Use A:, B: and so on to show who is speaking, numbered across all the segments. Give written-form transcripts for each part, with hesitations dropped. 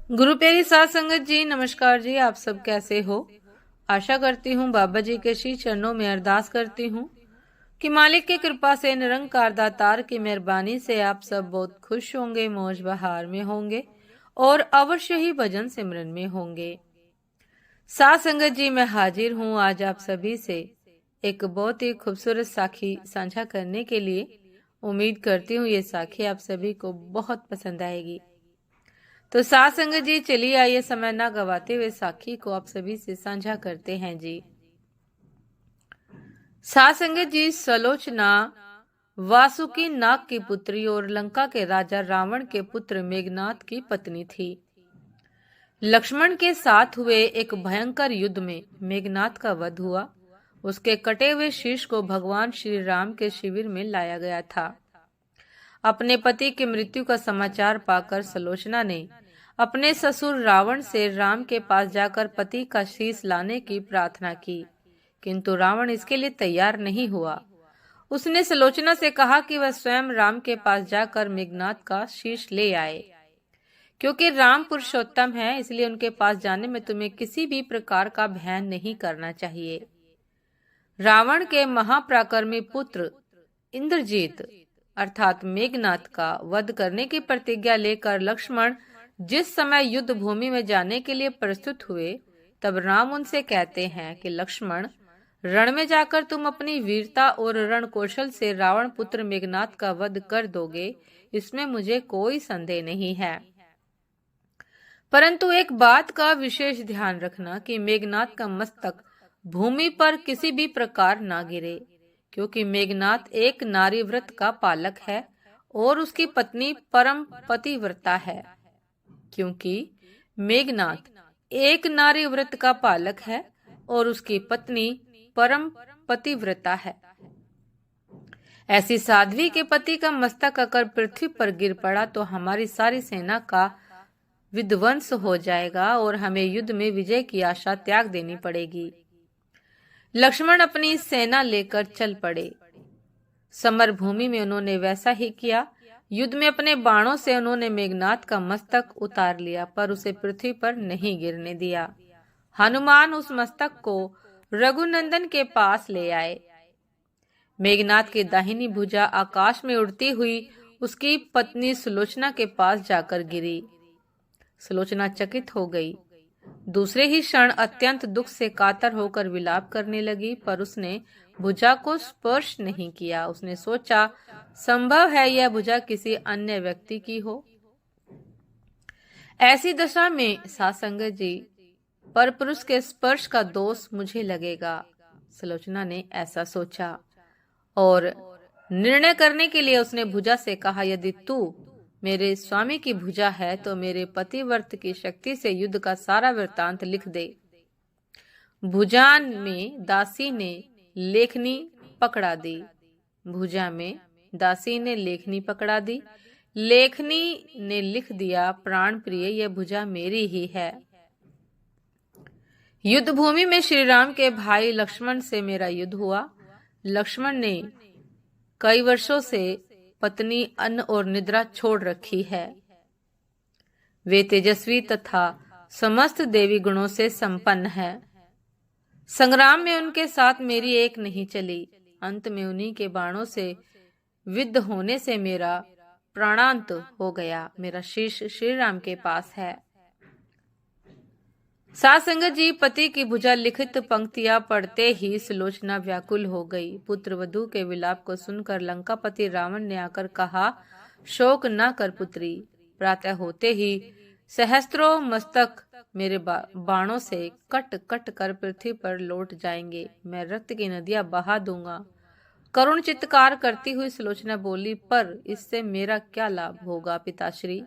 A: गुरु प्यारी साध संगत जी, नमस्कार जी। आप सब कैसे हो? आशा करती हूँ बाबा जी के श्री चरणों में अरदास करती हूँ कि मालिक की कृपा से, निरंकार दातार की मेहरबानी से आप सब बहुत खुश होंगे, मौज बहार में होंगे और अवश्य ही भजन सिमरन में होंगे। साध संगत जी, मैं हाजिर हूँ आज आप सभी से एक बहुत ही खूबसूरत साखी साझा करने के लिए। उम्मीद करती हूँ ये साखी आप सभी को बहुत पसंद आएगी। तो साथ संगत जी, चलिए आइए समय ना गवाते हुए साखी को आप सभी से साझा करते हैं जी। साथ संगत जी, सलोचना वासुकी नाग की पुत्री और लंका के राजा रावण के पुत्र मेघनाथ की पत्नी थी। लक्ष्मण के साथ हुए एक भयंकर युद्ध में मेघनाथ का वध हुआ। उसके कटे हुए शीश को भगवान श्री राम के शिविर में लाया गया था। अपने पति की मृत्यु का समाचार पाकर सलोचना ने अपने ससुर रावण से राम के पास जाकर पति का शीश लाने की प्रार्थना की, किंतु रावण इसके लिए तैयार नहीं हुआ। उसने सलोचना से कहा कि वह स्वयं राम के पास जाकर मेघनाथ का शीश ले आए। क्योंकि राम पुरुषोत्तम है, इसलिए उनके पास जाने में तुम्हें किसी भी प्रकार का भय नहीं करना चाहिए। रावण के महापराक्रमी पुत्र इंद्रजीत अर्थात मेघनाथ का वध करने की प्रतिज्ञा लेकर लक्ष्मण जिस समय युद्ध भूमि में जाने के लिए प्रस्तुत हुए, तब राम उनसे कहते हैं कि लक्ष्मण, रण में जाकर तुम अपनी वीरता और रण कौशल से रावण पुत्र मेघनाथ का वध कर दोगे, इसमें मुझे कोई संदेह नहीं है। परंतु एक बात का विशेष ध्यान रखना कि मेघनाथ का मस्तक भूमि पर किसी भी प्रकार ना गिरे, क्योंकि मेघनाथ एक नारी व्रत का पालक है और उसकी पत्नी परम पतिव्रता है। क्योंकि मेघनाथ एक नारी व्रत का पालक है और उसकी पत्नी परम पतिव्रता है। ऐसी साध्वी के पति का मस्तक अगर पृथ्वी पर गिर पड़ा तो हमारी सारी सेना का विध्वंस हो जाएगा और हमें युद्ध में विजय की आशा त्याग देनी पड़ेगी। लक्ष्मण अपनी सेना लेकर चल पड़े। समर भूमि में उन्होंने वैसा ही किया। युद्ध में अपने बाणों से उन्होंने मेघनाथ का मस्तक उतार लिया, पर उसे पृथ्वी पर नहीं गिरने दिया। हनुमान उस मस्तक को रघुनंदन के पास ले आए। मेघनाथ की दाहिनी भुजा आकाश में उड़ती हुई उसकी पत्नी सुलोचना के पास जाकर गिरी। सुलोचना चकित हो गई। दूसरे ही क्षण अत्यंत दुख से कातर होकर विलाप करने लगी, पर उसने भुजा को स्पर्श नहीं किया। उसने सोचा, संभव है यह भुजा किसी अन्य व्यक्ति की हो। ऐसी दशा में सासंगत जी, परपुरुष के स्पर्श का दोष मुझे लगेगा। सुलोचना ने ऐसा सोचा और निर्णय करने के लिए उसने भुजा से कहा, यदि तू मेरे स्वामी की भुजा है तो मेरे पतिव्रत की शक्ति से युद्ध का सारा वृत्तांत लिख दे। भुजा में दासी ने लेखनी पकड़ा दी। भुजा में दासी ने लेखनी पकड़ा दी। लेखनी ने लिख दिया, प्राण प्रिय, यह भुजा मेरी ही है। युद्ध भूमि में श्री राम के भाई लक्ष्मण से मेरा युद्ध हुआ। लक्ष्मण ने कई वर्षों से पत्नी अन्न और निद्रा छोड़ रखी है। वे तेजस्वी तथा समस्त देवी गुणों से संपन्न है। संग्राम में उनके साथ मेरी एक नहीं चली। अंत में उन्हीं के बाणों से विद्ध होने से मेरा प्राणांत हो गया। मेरा शीश श्री राम के पास है। साथ संगत जी, पति की भुजा लिखित पंक्तियां पढ़ते ही सुलोचना व्याकुल हो गई। पुत्र वधू के विलाप को सुनकर लंकापति रावण ने आकर कहा, शोक न कर पुत्री, प्रातः होते ही सहस्त्रों मस्तक मेरे बाणों से कट कट कर पृथ्वी पर लौट जाएंगे। मैं रक्त की नदियां बहा दूंगा। करुण चित्कार करती हुई सुलोचना बोली, पर इससे मेरा क्या लाभ होगा पिताश्री?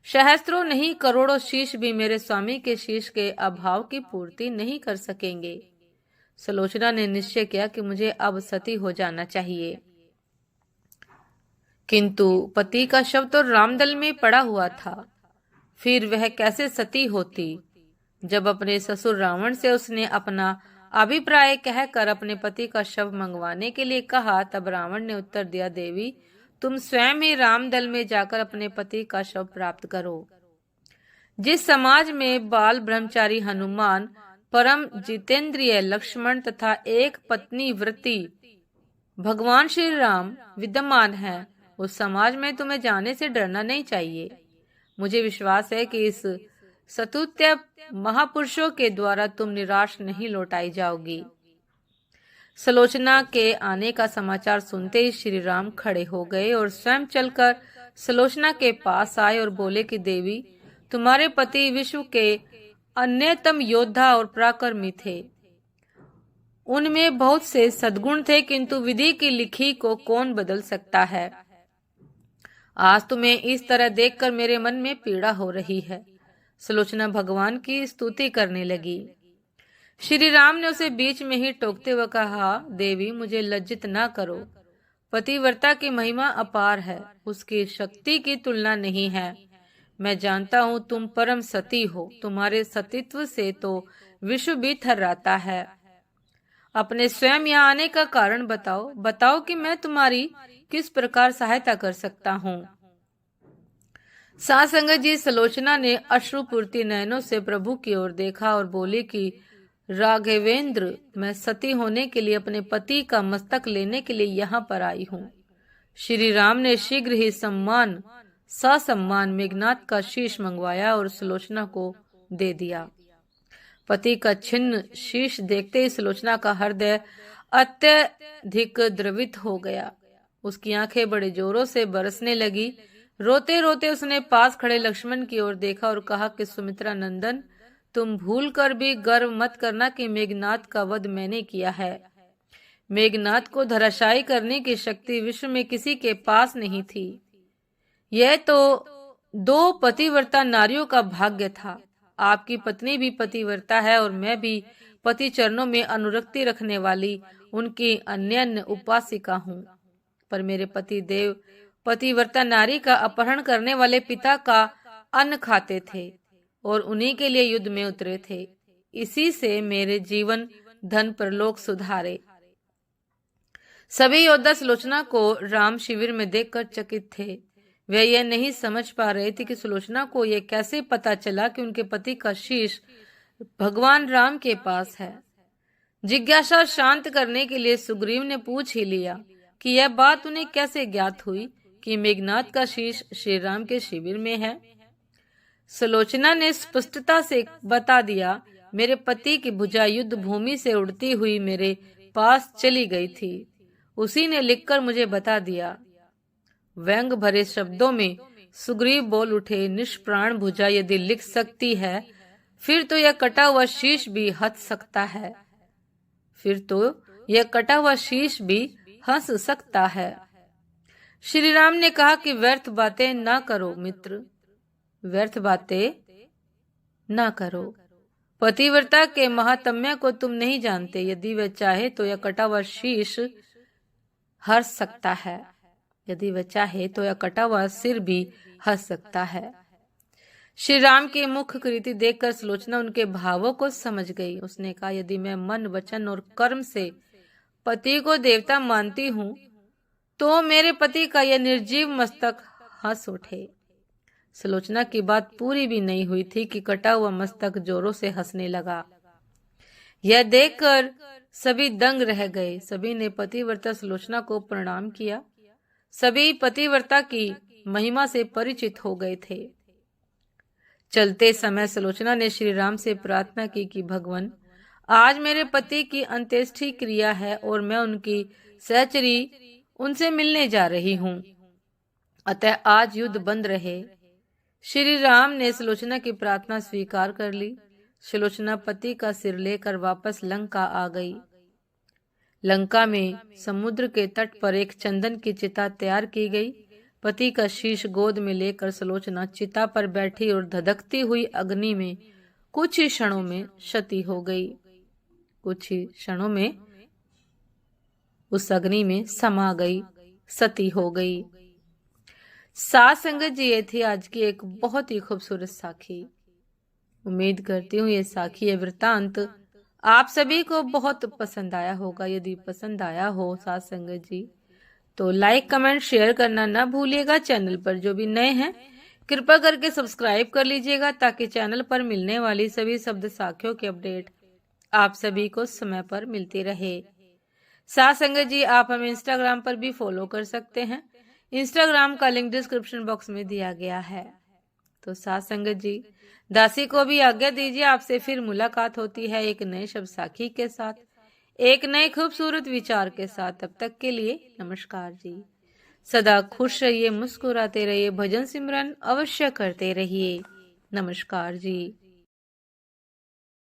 A: सहस्त्रों नहीं, करोड़ों शीश भी मेरे स्वामी के शीश के अभाव की पूर्ति नहीं कर सकेंगे। सुलोचना ने निश्चय किया कि मुझे अब सती हो जाना चाहिए, किंतु पति का शव तो रामदल में पड़ा हुआ था। फिर वह कैसे सती होती? जब अपने ससुर रावण से उसने अपना अभिप्राय कहकर अपने पति का शव मंगवाने के लिए कहा, तब रावण ने उत्तर दिया, देवी, तुम स्वयं ही रामदल में जाकर अपने पति का शव प्राप्त करो। जिस समाज में बाल ब्रह्मचारी हनुमान, परम जितेंद्रिय लक्ष्मण तथा एक पत्नी व्रती भगवान श्री राम विद्यमान है, उस समाज में तुम्हें जाने से डरना नहीं चाहिए। मुझे विश्वास है कि इस सतुत्य महापुरुषों के द्वारा तुम निराश नहीं लौटाई जाओगी। सलोचना के आने का समाचार सुनते ही श्री राम खड़े हो गए और स्वयं चलकर सलोचना के पास आए और बोले कि देवी, तुम्हारे पति विश्व के अन्यतम योद्धा और पराक्रमी थे। उनमें बहुत से सद्गुण थे, किंतु विधि की लिखी को कौन बदल सकता है। आज तुम्हें इस तरह देखकर मेरे मन में पीड़ा हो रही है। सलोचना भगवान की स्तुति करने लगी। श्री राम ने उसे बीच में ही टोकते हुए कहा, देवी, मुझे लज्जित ना करो। पतिव्रता की महिमा अपार है, उसकी शक्ति की तुलना नहीं है। मैं जानता हूँ तुम परम सती हो, तुम्हारे सतीत्व से तो विश्व भी थर्राता है। अपने स्वयं यहाँ आने का कारण बताओ, बताओ कि मैं तुम्हारी किस प्रकार सहायता कर सकता हूँ। साथ संगत जी, सलोचना ने अश्रुपूर्ति नयनों से प्रभु की ओर देखा और बोली कि राघवेंद्र, मैं सती होने के लिए अपने पति का मस्तक लेने के लिए यहाँ पर आई हूँ। श्री राम ने शीघ्र ही ससम्मान मेघनाथ का शीश मंगवाया और सलोचना को दे दिया। पति का छिन्न शीश देखते ही सलोचना का हृदय अत्यधिक द्रवित हो गया। उसकी आंखें बड़े जोरों से बरसने लगी। रोते रोते उसने पास खड़े लक्ष्मण की ओर देखा और कहा कि सुमित्रा नंदन, तुम भूल कर भी गर्व मत करना कि मेघनाथ का वध मैंने किया है। मेघनाथ को धराशायी करने की शक्ति विश्व में किसी के पास नहीं थी। यह तो दो पतिव्रता नारियों का भाग्य था। आपकी पत्नी भी पतिव्रता है और मैं भी पति चरणों में अनुरक्ति रखने वाली उनकी अनन्य उपासिका हूँ। पर मेरे पति देव पतिव्रता नारी का अपहरण करने वाले पिता का अन्न खाते थे और उन्हीं के लिए युद्ध में उतरे थे। इसी से मेरे जीवन धन परलोक सुधारे। सभी योद्धा सुलोचना को राम शिविर में देखकर चकित थे। वे यह नहीं समझ पा रहे थे कि सुलोचना को यह कैसे पता चला कि उनके पति का शीश भगवान राम के पास है। जिज्ञासा शांत करने के लिए सुग्रीव ने पूछ ही लिया कि यह बात उन्हें कैसे ज्ञात हुई कि मेघनाथ का शीश श्री राम के शिविर में है। सुलोचना ने स्पष्टता से बता दिया, मेरे पति की भुजा युद्ध भूमि से उड़ती हुई मेरे पास चली गई थी। उसी ने लिखकर मुझे बता दिया। व्यंग भरे शब्दों में सुग्रीव बोल उठे, निष्प्राण भुजा यदि लिख सकती है, फिर तो यह कटा हुआ शीश भी हंस सकता है। फिर तो यह कटा हुआ शीश भी हंस सकता है। श्री राम ने कहा कि व्यर्थ बातें ना करो मित्र, व्यर्थ बातें ना करो। पतिव्रता के महात्म्य को तुम नहीं जानते। यदि वह चाहे तो यह कटा हुआ शीश हंस सकता है, यदि वह चाहे तो यह कटा हुआ सिर भी हंस सकता है। श्री राम की मुख कृति देखकर सुलोचना उनके भावों को समझ गई। उसने कहा, यदि मैं मन वचन और कर्म से पति को देवता मानती हूँ तो मेरे पति का यह निर्जीव मस्तक हंस उठे। सुलोचना की बात पूरी भी नहीं हुई थी कि कटा हुआ मस्तक जोरों से हंसने लगा। यह देखकर सभी दंग रह गए। सभी ने पतिव्रता सुलोचना को प्रणाम किया। सभी पतिव्रता की महिमा से परिचित हो गए थे। चलते समय सुलोचना ने श्री राम से प्रार्थना की कि भगवान, आज मेरे पति की अंत्येष्टि क्रिया है और मैं उनकी सहचरी उनसे मिलने जा रही हूँ, अतः आज युद्ध बंद रहे। श्री राम ने सुलोचना की प्रार्थना स्वीकार कर ली। सुलोचना पति का सिर लेकर वापस लंका आ गई। लंका में समुद्र के तट पर एक चंदन की चिता तैयार की गई। पति का शीश गोद में लेकर सुलोचना चिता पर बैठी और धधकती हुई अग्नि में कुछ ही क्षणों में सती हो गई। कुछ ही क्षणों में उस अग्नि में समा गई, सती हो गई। साथ संगत जी, ये थी आज की एक बहुत ही खूबसूरत साखी। उम्मीद करती हूँ ये साखी, ये वृतांत आप सभी को बहुत पसंद आया होगा। यदि पसंद आया हो साथ संगत जी तो लाइक कमेंट शेयर करना ना भूलिएगा। चैनल पर जो भी नए हैं कृपा करके सब्सक्राइब कर लीजिएगा ताकि चैनल पर मिलने वाली सभी शब्द साखियों की अपडेट आप सभी को समय पर मिलती रहे। साथ संगत जी, आप हमें इंस्टाग्राम पर भी फॉलो कर सकते हैं। इंस्टाग्राम का लिंक डिस्क्रिप्शन बॉक्स में दिया गया है। तो साथ संगत जी, दासी को भी आज्ञा दीजिए। आपसे फिर मुलाकात होती है एक नए शब्द साखी के साथ, एक नए खूबसूरत विचार के साथ। तब तक के लिए नमस्कार जी। सदा खुश रहिए, मुस्कुराते रहिए, भजन सिमरन अवश्य करते रहिए। नमस्कार जी।